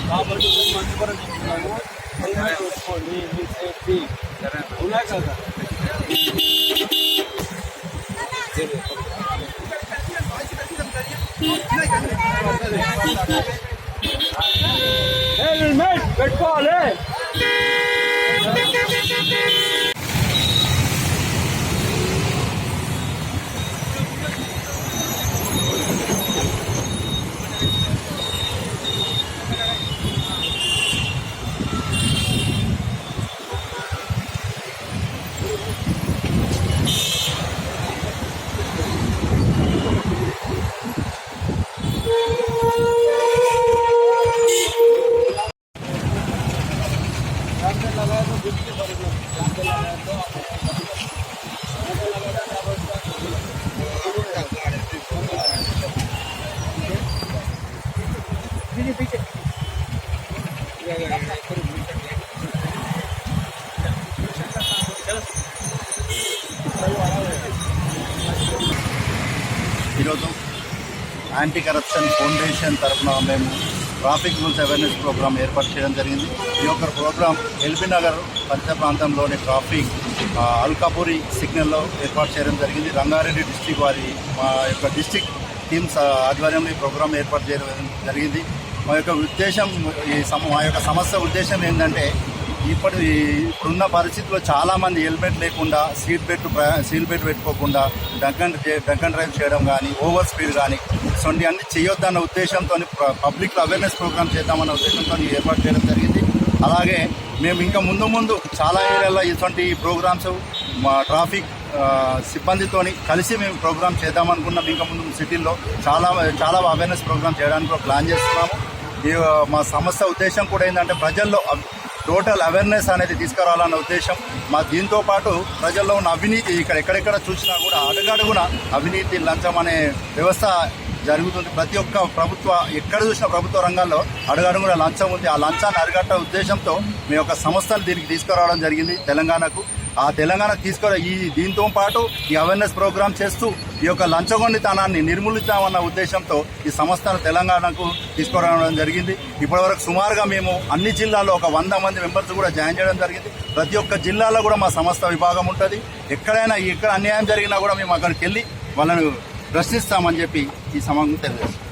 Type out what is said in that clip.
కాబట్టి మంచి కూడా చెప్తున్నాము. హెల్మెట్ వేసుకోండి, మీ సేఫ్టీ ఉన్నాయి కదా. హెల్మెట్ పెట్టుకోవాలి. ఈరోజు యాంటీ కరప్షన్ ఫౌండేషన్ తరఫున మేము ట్రాఫిక్ రూల్స్ అవేర్నెస్ ప్రోగ్రామ్ ఏర్పాటు చేయడం జరిగింది. ఈ యొక్క ప్రోగ్రామ్ ఎల్బీ నగర్ పరిసర ప్రాంతంలోని ట్రాఫిక్ అల్కాపూరి సిగ్నల్లో ఏర్పాటు చేయడం జరిగింది. రంగారెడ్డి డిస్టిక్ వారి మా యొక్క డిస్టిక్ టీమ్స్ ఆధ్వర్యంలో ఈ ప్రోగ్రాం ఏర్పాటు చేయడం జరిగింది. మా యొక్క ఉద్దేశం మా యొక్క సమస్య ఉద్దేశం ఏంటంటే ఇప్పుడున్న పరిస్థితుల్లో చాలామంది హెల్మెట్ లేకుండా సీట్ బెల్ట్ పెట్టుకోకుండా డ్రంక్ డ్రైవ్ చేయడం కానీ ఓవర్ స్పీడ్ కానీ ఇటువంటి అన్ని చేయొద్దన్న ఉద్దేశంతో పబ్లిక్ అవేర్నెస్ ప్రోగ్రామ్ చేద్దామన్న ఉద్దేశంతో ఏర్పాటు చేయడం జరిగింది. అలాగే మేము ఇంకా ముందు చాలా ఏరియాలో ఇటువంటి ప్రోగ్రామ్స్ మా ట్రాఫిక్ సిబ్బందితోని కలిసి మేము ప్రోగ్రామ్ చేద్దామనుకున్నాం. ఇంకా ముందు సిటీల్లో చాలా అవేర్నెస్ ప్రోగ్రామ్ చేయడానికి ప్లాన్ చేస్తున్నాము. మా సంస్థ ఉద్దేశం కూడా ఏంటంటే ప్రజల్లో టోటల్ అవేర్నెస్ అనేది తీసుకురావాలన్న ఉద్దేశం మా. దీంతో పాటు ప్రజల్లో ఉన్న అవినీతి ఎక్కడెక్కడ చూసినా కూడా అడుగడుగున అవినీతి లంచం అనే వ్యవస్థ జరుగుతుంది. ప్రతి ఒక్క ఎక్కడ చూసినా ప్రభుత్వ రంగాల్లో అడుగడుగున లంచం ఉంది. ఆ లంచాన్ని అరికట్టే ఉద్దేశంతో మీ యొక్క సంస్థను దీనికి తీసుకురావడం జరిగింది తెలంగాణకు. ఆ తెలంగాణ దీంతో పాటు ఈ అవేర్నెస్ ప్రోగ్రామ్ చేస్తూ ఈ యొక్క లంచగొండితనాన్ని నిర్మూలిద్దామన్న ఉద్దేశంతో ఈ సంస్థను తెలంగాణకు తీసుకురావడం జరిగింది. ఇప్పటివరకు సుమారుగా మేము అన్ని జిల్లాల్లో ఒక 100 మంది మెంబర్స్ కూడా జాయిన్ చేయడం జరిగింది. ప్రతి ఒక్క జిల్లాలో కూడా మా సంస్థ విభాగం ఉంటుంది. ఎక్కడ అన్యాయం జరిగినా కూడా మేము అక్కడికి వెళ్ళి వాళ్ళను ప్రశ్నిస్తామని చెప్పి ఈ సమావేశం తెలియజేస్తాం.